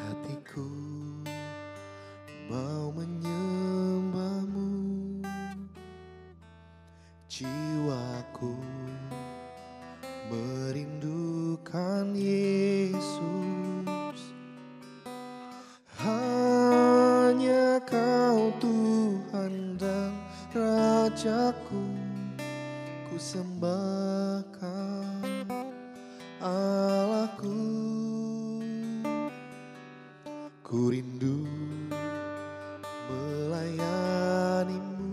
Hatiku mau menyembah-Mu, jiwaku merindukan Yesus. Hanya Kau Tuhan dan Rajaku, ku sembahkan Allahku. Ku rindu melayani-Mu,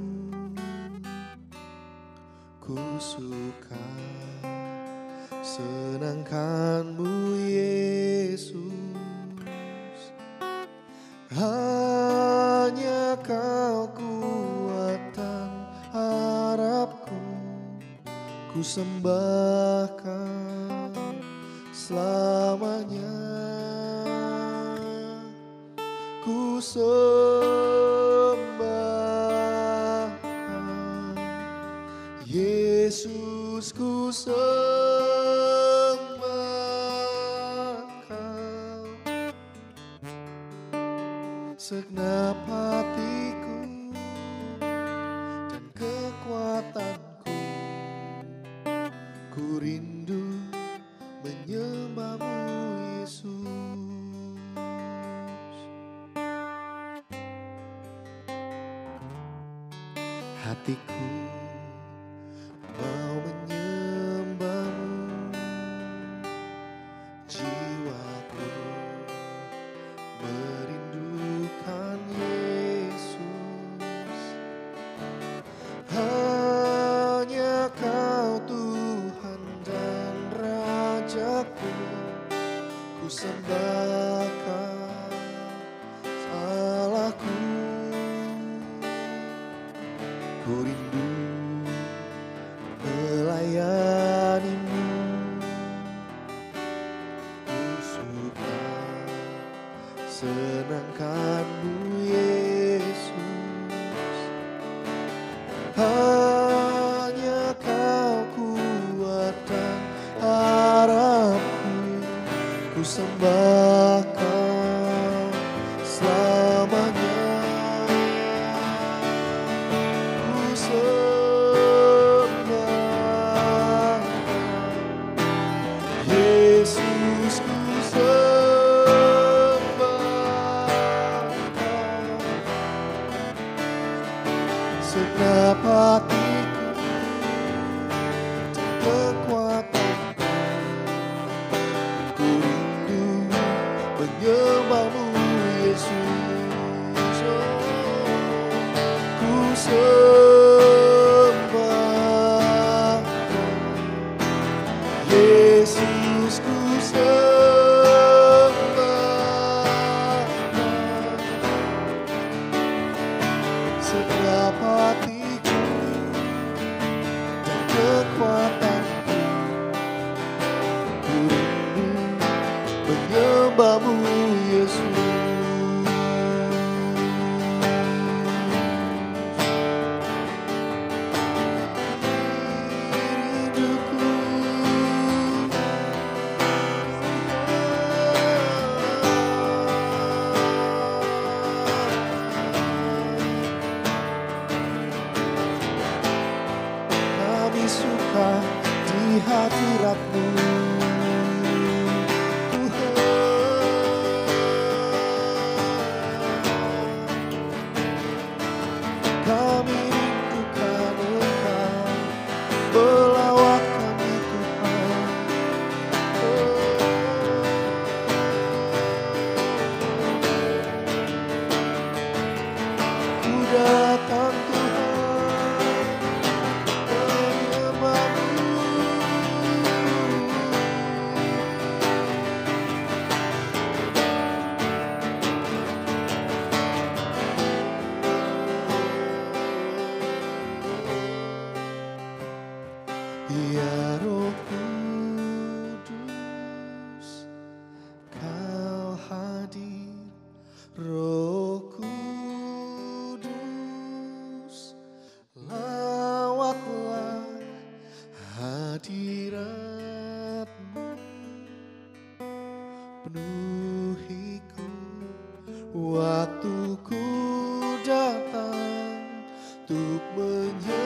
ku suka senangkan-Mu Yesus. Hanya Kau kuatan harapku, ku sembahkan selamanya. Ku sembahkan Yesus, ku sembahkan segenap hatiku dan kekuatanku. Ku rindu menyembah-Mu Yesus. Hatiku mau menyembah-Mu, jiwaku merindukan Yesus. Hanya Kau Tuhan dan Rajaku, ku sembahkan salahku. Ku rindu melayani-Mu, ku suka senangkan-Mu Yesus. Hanya Kau kuatan harapku, ku sembahkan selamanya. Yesus, ku sembahkan segenap hatiku dan kekuatanku. Ku rindu menyembah-Mu Yesus. Ku sembahkan Yesus, ku sembahkan segenap hatiku dan kekuatanku. Ku rindu menyembah-Mu Yesus. Suka di hadirat-Mu Tuhan. Kami rindukan Engkau, pelawat kami Tuhan. Ku datang Ya Roh Kudus, Kau hadirat-Mu penuhiku waktu ku datang untuk menyembah-Mu,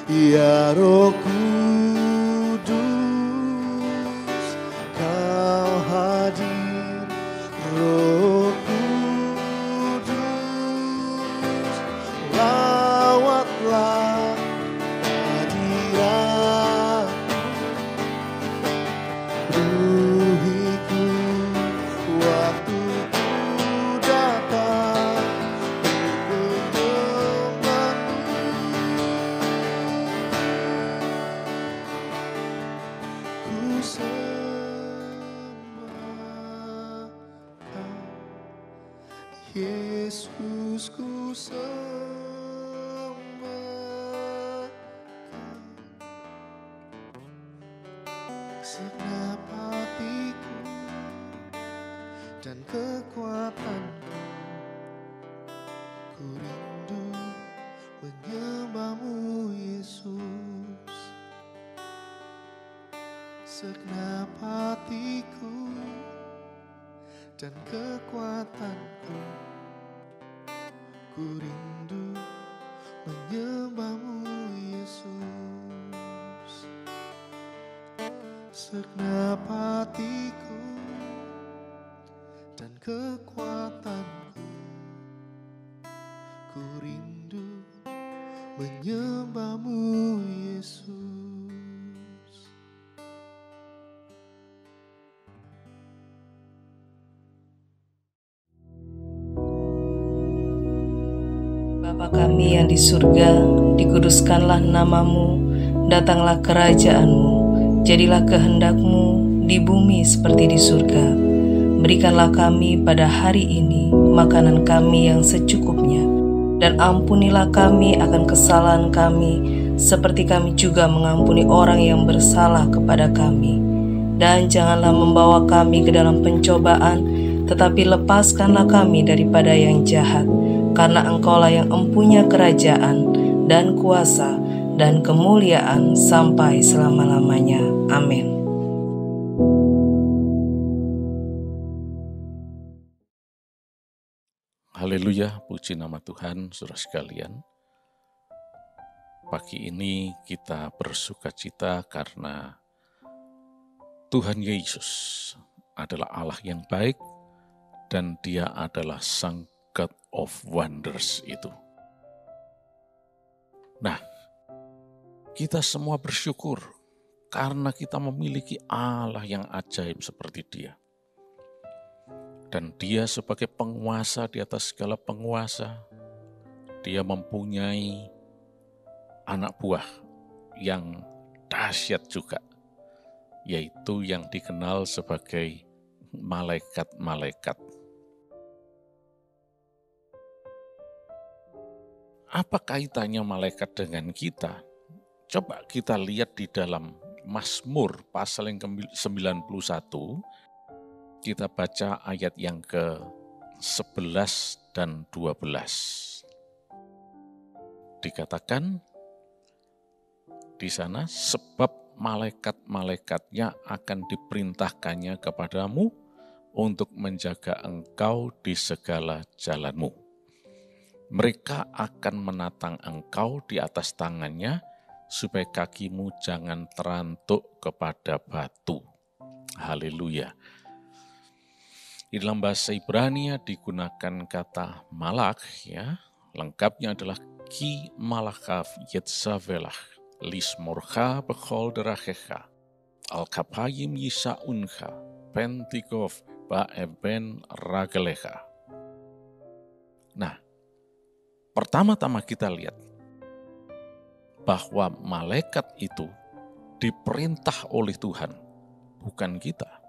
ya Roh Kudus. Kau hadir, Roh Kudus, lawatlah hadirat ruhiku waktu ku datang untuk menyembah-Mu. Ku sembah Kau, Yesus, ku sembah Kau. Segenap hatiku dan kekuatanku, ku rindu menyembah-Mu, Yesus. Segenap hatiku dan kekuatanku, ku rindu menyembah-Mu, Yesus. Segenap hatiku dan kekuatanku, ku rindu menyembah-Mu, Yesus. Bapa kami yang di surga, dikuduskanlah nama-Mu, datanglah kerajaan-Mu, jadilah kehendak-Mu di bumi seperti di surga. Berikanlah kami pada hari ini makanan kami yang secukupnya, dan ampunilah kami akan kesalahan kami, seperti kami juga mengampuni orang yang bersalah kepada kami. Dan janganlah membawa kami ke dalam pencobaan, tetapi lepaskanlah kami daripada yang jahat. Karena Engkaulah yang empunya kerajaan dan kuasa dan kemuliaan sampai selama-lamanya. Amin. Haleluya, puji nama Tuhan, saudara sekalian. Pagi ini kita bersukacita karena Tuhan Yesus adalah Allah yang baik dan Dia adalah Sang God of Wonders itu. Nah, kita semua bersyukur karena kita memiliki Allah yang ajaib seperti Dia. Dan Dia sebagai penguasa di atas segala penguasa, Dia mempunyai anak buah yang dahsyat juga, yaitu yang dikenal sebagai malaikat-malaikat. Apa kaitannya malaikat dengan kita? Coba kita lihat di dalam Mazmur pasal yang ke-91, kita baca ayat yang ke-11 dan 12. Dikatakan di sana, sebab malaikat-malaikatnya akan diperintahkannya kepadamu untuk menjaga engkau di segala jalanmu. Mereka akan menatang engkau di atas tangannya, supaya kakimu jangan terantuk kepada batu. Haleluya. Di dalam bahasa Ibrani digunakan kata malak, ya, lengkapnya adalah ki malakav yetzavelah, lismorcha bechol derachecha, al-kapayim yisauncha, pentikov ba'eben ragelecha. Nah, pertama-tama kita lihat bahwa malaikat itu diperintah oleh Tuhan, bukan kita.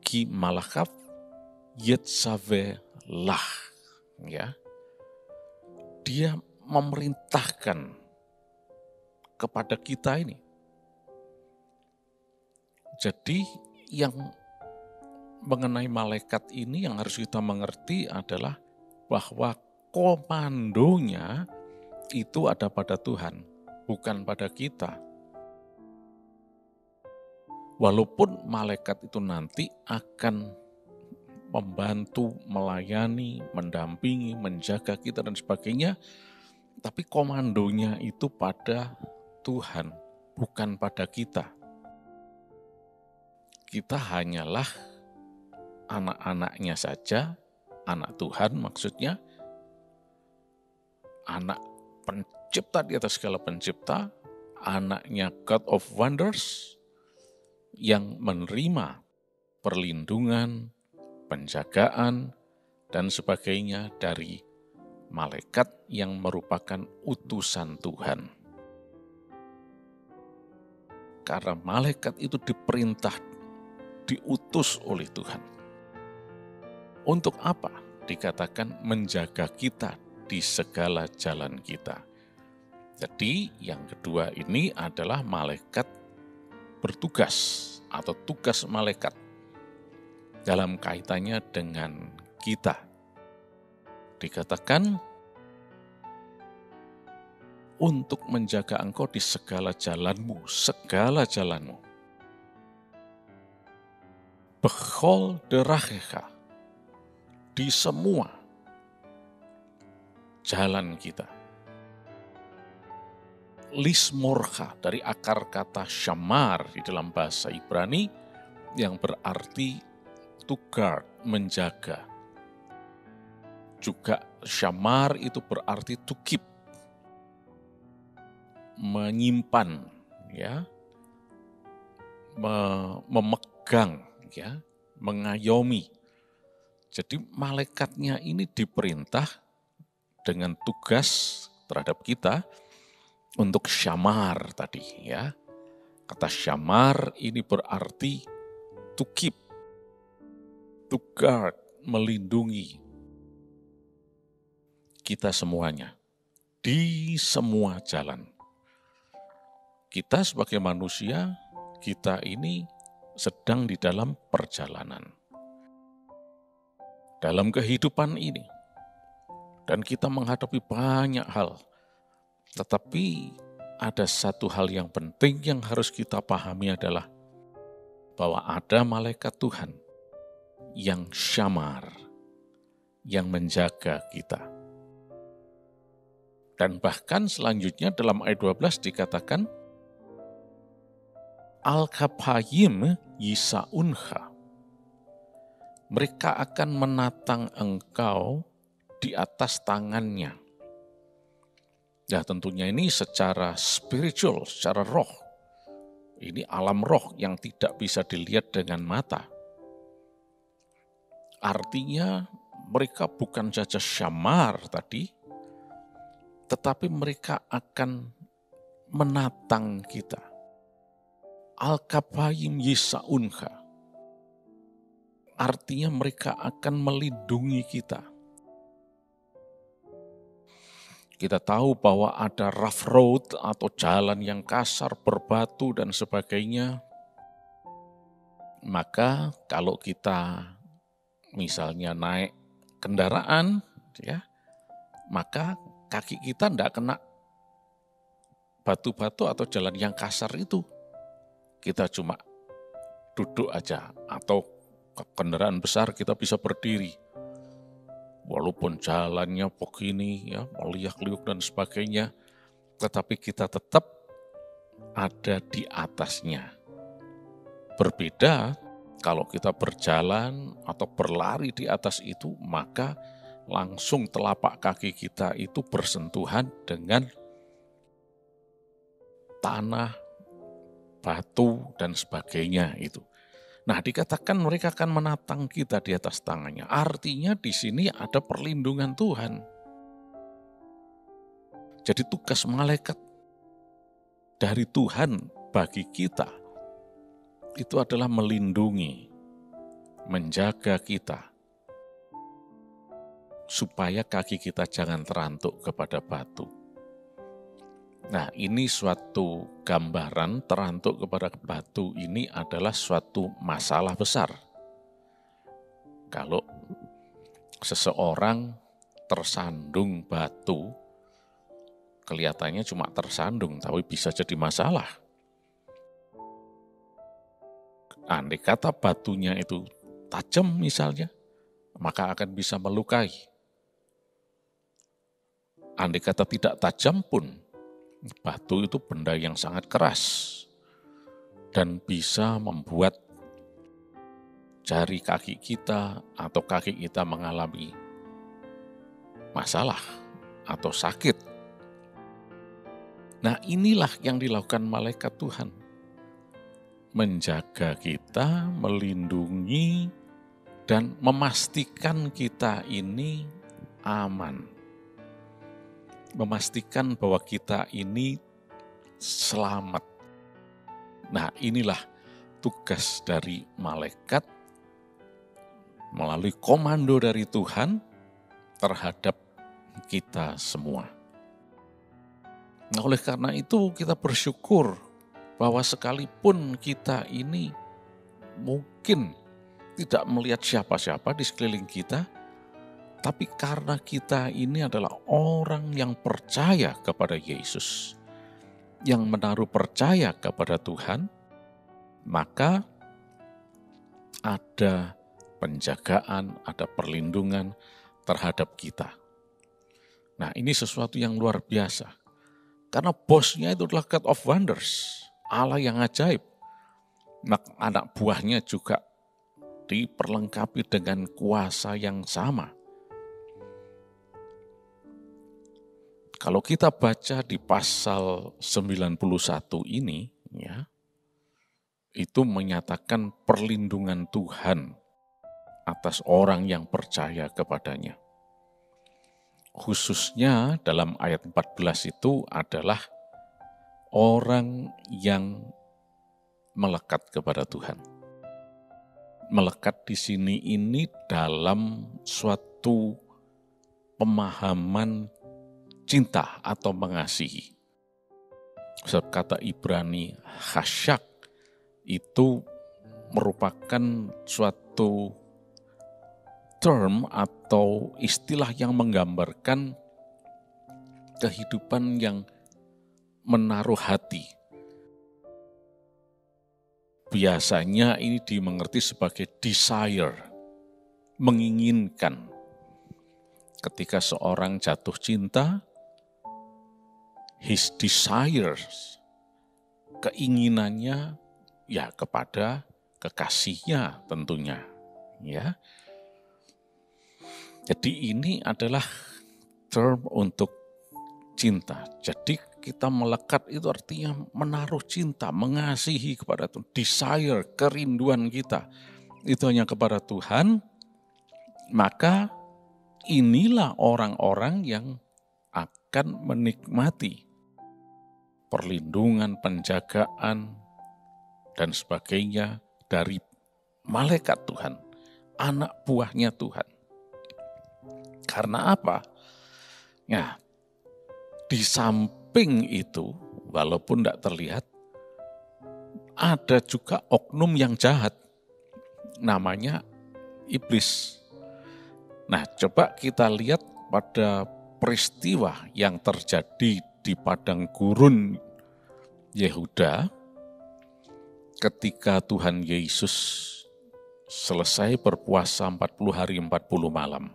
Ki malakav yetzavelah, ya. Dia memerintahkan kepada kita ini. Jadi yang mengenai malaikat ini yang harus kita mengerti adalah bahwa komandonya itu ada pada Tuhan, bukan pada kita. Walaupun malaikat itu nanti akan membantu, melayani, mendampingi, menjaga kita dan sebagainya, tapi komandonya itu pada Tuhan, bukan pada kita. Kita hanyalah anak-anaknya saja, anak Tuhan maksudnya, anak pencipta di atas segala pencipta, anaknya God of Wonders, yang menerima perlindungan, penjagaan, dan sebagainya dari malaikat yang merupakan utusan Tuhan. Karena malaikat itu diutus oleh Tuhan. Untuk apa? Dikatakan menjaga kita di segala jalan kita. Jadi yang kedua ini adalah malaikat bertugas atau tugas malaikat dalam kaitannya dengan kita. Dikatakan untuk menjaga engkau di segala jalanmu. Bechol derachecha, di semua jalan kita. Lismorcha, dari akar kata shamar di dalam bahasa Ibrani, yang berarti to guard, menjaga. Juga shamar itu berarti to keep, menyimpan, ya, memegang, ya, mengayomi. Jadi malaikatnya ini diperintah dengan tugas terhadap kita untuk syamar tadi, ya. Kata syamar ini berarti to keep, to guard, melindungi kita semuanya di semua jalan. Kita sebagai manusia, kita ini sedang di dalam perjalanan. Dalam kehidupan ini. Dan kita menghadapi banyak hal. Tetapi ada satu hal yang penting yang harus kita pahami adalah bahwa ada malaikat Tuhan yang syamar, yang menjaga kita. Dan bahkan selanjutnya dalam ayat 12 dikatakan, Al-Kapayim Yisa'unha. Mereka akan menatang engkau di atas tangannya. Ya tentunya ini secara spiritual, secara roh. Ini alam roh yang tidak bisa dilihat dengan mata. Artinya mereka bukan saja syamar tadi, tetapi mereka akan menatang kita. Al-Kapayim Yisa'unha. Artinya mereka akan melindungi kita. Kita tahu bahwa ada rough road atau jalan yang kasar, berbatu dan sebagainya. Maka kalau kita misalnya naik kendaraan, ya, maka kaki kita tidak kena batu-batu atau jalan yang kasar itu. Kita cuma duduk aja, atau kendaraan besar kita bisa berdiri. Walaupun jalannya begini, ya, meliak-liuk dan sebagainya, tetapi kita tetap ada di atasnya. Berbeda kalau kita berjalan atau berlari di atas itu, maka langsung telapak kaki kita itu bersentuhan dengan tanah, batu, dan sebagainya itu. Nah, dikatakan mereka akan menatang kita di atas tangannya. Artinya di sini ada perlindungan Tuhan. Jadi tugas malaikat dari Tuhan bagi kita itu adalah melindungi, menjaga kita, supaya kaki kita jangan terantuk kepada batu. Nah, ini suatu gambaran terantuk kepada batu ini adalah suatu masalah besar. Kalau seseorang tersandung batu, kelihatannya cuma tersandung, tapi bisa jadi masalah. Andai kata batunya itu tajam misalnya, maka akan bisa melukai. Andai kata tidak tajam pun, batu itu benda yang sangat keras dan bisa membuat jari kaki kita atau kaki kita mengalami masalah atau sakit. Nah, inilah yang dilakukan malaikat Tuhan. Menjaga kita, melindungi, dan memastikan kita ini aman. Memastikan bahwa kita ini selamat. Nah, inilah tugas dari malaikat melalui komando dari Tuhan terhadap kita semua. Nah, oleh karena itu kita bersyukur bahwa sekalipun kita ini mungkin tidak melihat siapa-siapa di sekeliling kita, tapi karena kita ini adalah orang yang percaya kepada Yesus, yang menaruh percaya kepada Tuhan, maka ada penjagaan, ada perlindungan terhadap kita. Nah, ini sesuatu yang luar biasa. Karena bosnya itu adalah God of Wonders, Allah yang ajaib. Anak buahnya juga diperlengkapi dengan kuasa yang sama. Kalau kita baca di pasal 91 ini, ya, itu menyatakan perlindungan Tuhan atas orang yang percaya kepadanya. Khususnya dalam ayat 14 itu adalah orang yang melekat kepada Tuhan. Melekat di sini ini dalam suatu pemahaman cinta atau mengasihi. Sebab kata Ibrani khasyak itu merupakan suatu term atau istilah yang menggambarkan kehidupan yang menaruh hati. Biasanya ini dimengerti sebagai desire, menginginkan. Ketika seorang jatuh cinta, his desires, keinginannya ya kepada kekasihnya tentunya, ya. Jadi ini adalah term untuk cinta. Jadi kita melekat itu artinya menaruh cinta, mengasihi kepada Tuhan. Desire, kerinduan kita itu hanya kepada Tuhan. Maka inilah orang-orang yang akan menikmati perlindungan, penjagaan, dan sebagainya dari malaikat Tuhan, anak buahnya Tuhan. Karena apa? Ya, di samping itu, walaupun tidak terlihat, ada juga oknum yang jahat, namanya iblis. Nah, coba kita lihat pada peristiwa yang terjadi di padang gurun Yehuda ketika Tuhan Yesus selesai berpuasa 40 hari 40 malam.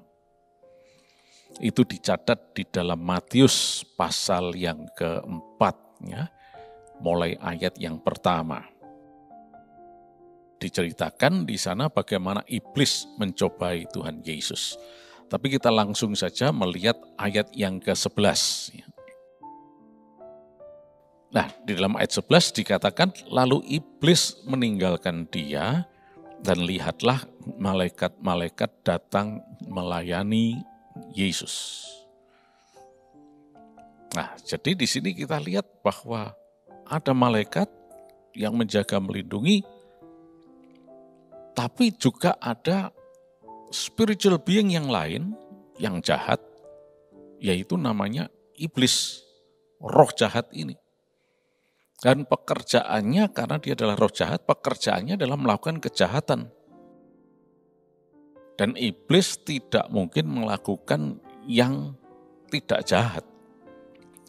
Itu dicatat di dalam Matius pasal yang keempat, ya, mulai ayat yang pertama. Diceritakan di sana bagaimana iblis mencobai Tuhan Yesus. Tapi kita langsung saja melihat ayat yang ke-11. Nah, di dalam ayat 11 dikatakan, lalu iblis meninggalkan dia, dan lihatlah malaikat-malaikat datang melayani Yesus. Nah, jadi di sini kita lihat bahwa ada malaikat yang menjaga, melindungi, tapi juga ada spiritual being yang lain, yang jahat, yaitu namanya iblis, roh jahat ini. Dan pekerjaannya, karena dia adalah roh jahat, pekerjaannya adalah melakukan kejahatan. Dan iblis tidak mungkin melakukan yang tidak jahat.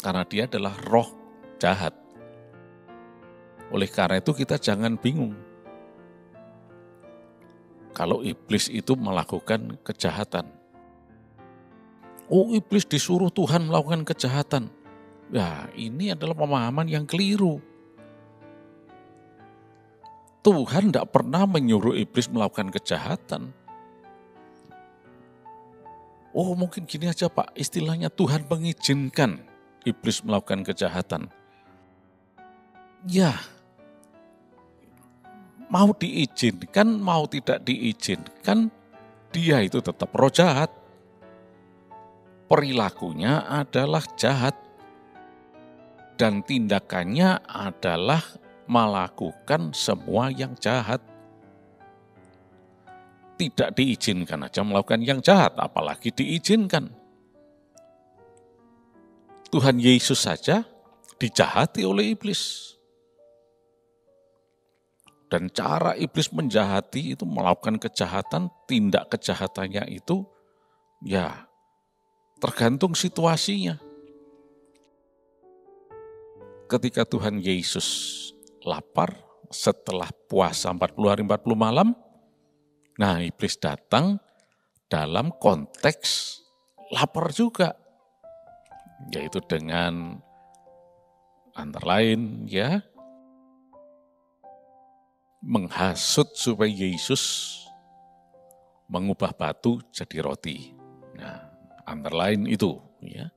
Karena dia adalah roh jahat. Oleh karena itu kita jangan bingung. Kalau iblis itu melakukan kejahatan. Oh, iblis disuruh Tuhan melakukan kejahatan. Ya, ini adalah pemahaman yang keliru. Tuhan tidak pernah menyuruh iblis melakukan kejahatan. Oh, mungkin gini aja Pak, istilahnya Tuhan mengizinkan iblis melakukan kejahatan. Ya, mau diizinkan, mau tidak diizinkan, dia itu tetap roh jahat. Perilakunya adalah jahat. Dan tindakannya adalah melakukan semua yang jahat. Tidak diizinkan aja melakukan yang jahat, apalagi diizinkan. Tuhan Yesus saja dijahati oleh iblis. Dan cara iblis menjahati itu melakukan kejahatan, tindak kejahatannya itu ya tergantung situasinya. Ketika Tuhan Yesus lapar setelah puasa 40 hari 40 malam, nah iblis datang dalam konteks lapar juga. Yaitu dengan antara lain ya menghasut supaya Yesus mengubah batu jadi roti. Nah, antara lain itu ya.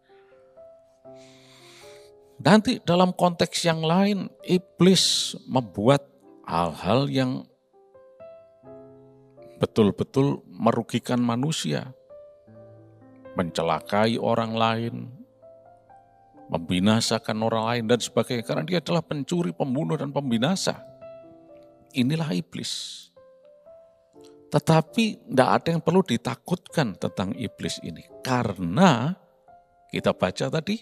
Nanti dalam konteks yang lain, iblis membuat hal-hal yang betul-betul merugikan manusia. Mencelakai orang lain, membinasakan orang lain dan sebagainya. Karena dia adalah pencuri, pembunuh, dan pembinasa. Inilah iblis. Tetapi tidak ada yang perlu ditakutkan tentang iblis ini. Karena kita baca tadi,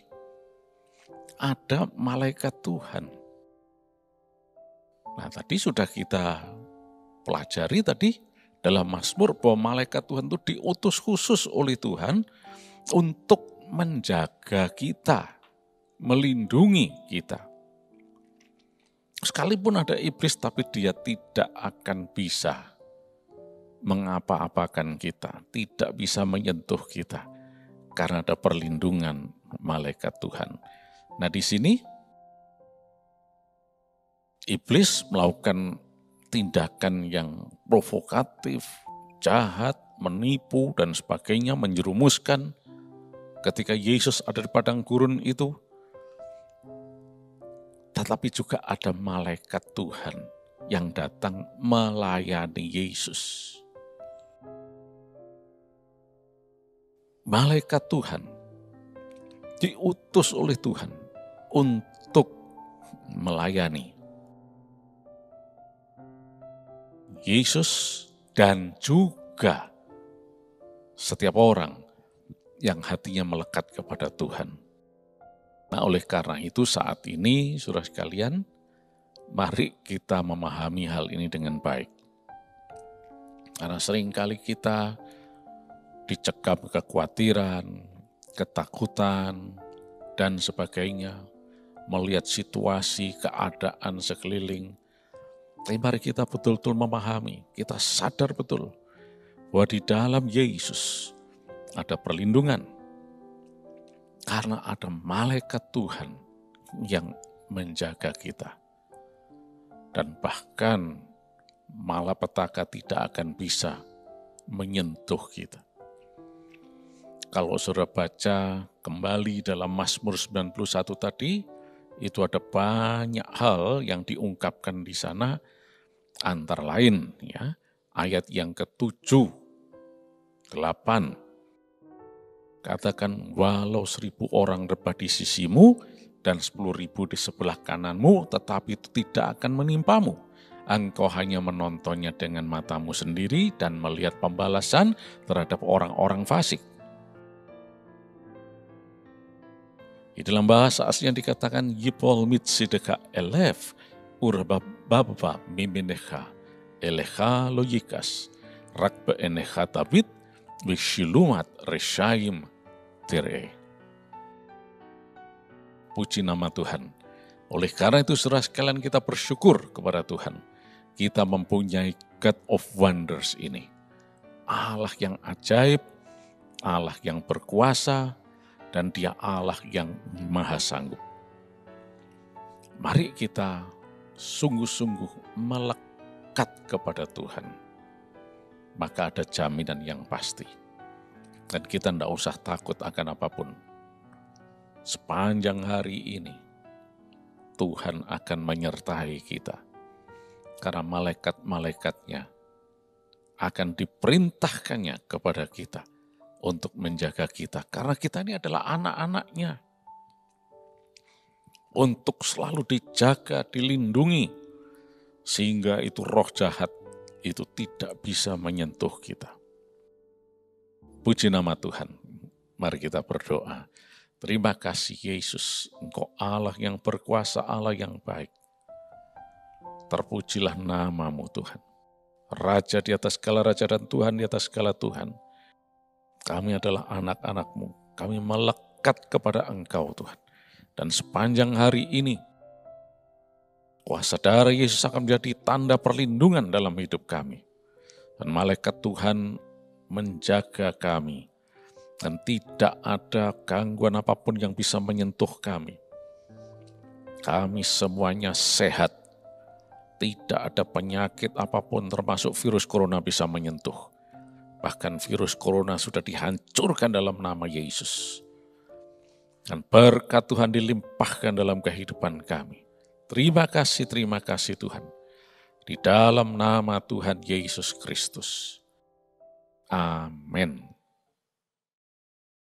ada malaikat Tuhan. Nah tadi sudah kita pelajari tadi dalam Mazmur bahwa malaikat Tuhan itu diutus khusus oleh Tuhan untuk menjaga kita, melindungi kita. Sekalipun ada iblis tapi dia tidak akan bisa mengapa-apakan kita, tidak bisa menyentuh kita karena ada perlindungan malaikat Tuhan. Nah di sini iblis melakukan tindakan yang provokatif, jahat, menipu dan sebagainya, menjerumuskan ketika Yesus ada di padang gurun itu. Tetapi juga ada malaikat Tuhan yang datang melayani Yesus. Malaikat Tuhan diutus oleh Tuhan untuk melayani Yesus dan juga setiap orang yang hatinya melekat kepada Tuhan. Nah, oleh karena itu saat ini, saudara sekalian, mari kita memahami hal ini dengan baik. Karena seringkali kita dicekam kekhawatiran, ketakutan, dan sebagainya, melihat situasi, keadaan sekeliling. Tapi mari kita betul-betul memahami, kita sadar betul bahwa di dalam Yesus ada perlindungan. Karena ada malaikat Tuhan yang menjaga kita. Dan bahkan malapetaka tidak akan bisa menyentuh kita. Kalau saudara baca kembali dalam Mazmur 91 tadi, itu ada banyak hal yang diungkapkan di sana, antara lain ya, ayat yang ke-7, 8. Katakan, walau 1.000 orang rebah di sisimu dan 10.000 di sebelah kananmu, tetapi itu tidak akan menimpamu. Engkau hanya menontonnya dengan matamu sendiri dan melihat pembalasan terhadap orang-orang fasik. Di dalam bahasa asli yang dikatakan Yipol mitsideka elef urbababa mimenecha elecha loyikas rakbe enecha tabit wishilumat reshaim tere. Puji nama Tuhan. Oleh karena itu saudara sekalian, kita bersyukur kepada Tuhan. Kita mempunyai God of Wonders ini. Allah yang ajaib, Allah yang berkuasa, dan Dia Allah yang maha sanggup. Mari kita sungguh-sungguh melekat kepada Tuhan. Maka ada jaminan yang pasti. Dan kita tidak usah takut akan apapun. Sepanjang hari ini, Tuhan akan menyertai kita. Karena malaikat-malaikatnya akan diperintahkannya kepada kita untuk menjaga kita. Karena kita ini adalah anak-anaknya. Untuk selalu dijaga, dilindungi. Sehingga itu roh jahat itu tidak bisa menyentuh kita. Puji nama Tuhan. Mari kita berdoa. Terima kasih Yesus, Engkau Allah yang berkuasa, Allah yang baik. Terpujilah nama-Mu Tuhan. Raja di atas segala raja dan Tuhan di atas segala Tuhan. Kami adalah anak-anak-Mu. Kami melekat kepada Engkau Tuhan. Dan sepanjang hari ini, kuasa darah Yesus akan menjadi tanda perlindungan dalam hidup kami. Dan malaikat Tuhan menjaga kami. Dan tidak ada gangguan apapun yang bisa menyentuh kami. Kami semuanya sehat. Tidak ada penyakit apapun termasuk virus corona bisa menyentuh. Bahkan virus corona sudah dihancurkan dalam nama Yesus. Dan berkat Tuhan dilimpahkan dalam kehidupan kami. Terima kasih Tuhan. Di dalam nama Tuhan Yesus Kristus. Amin.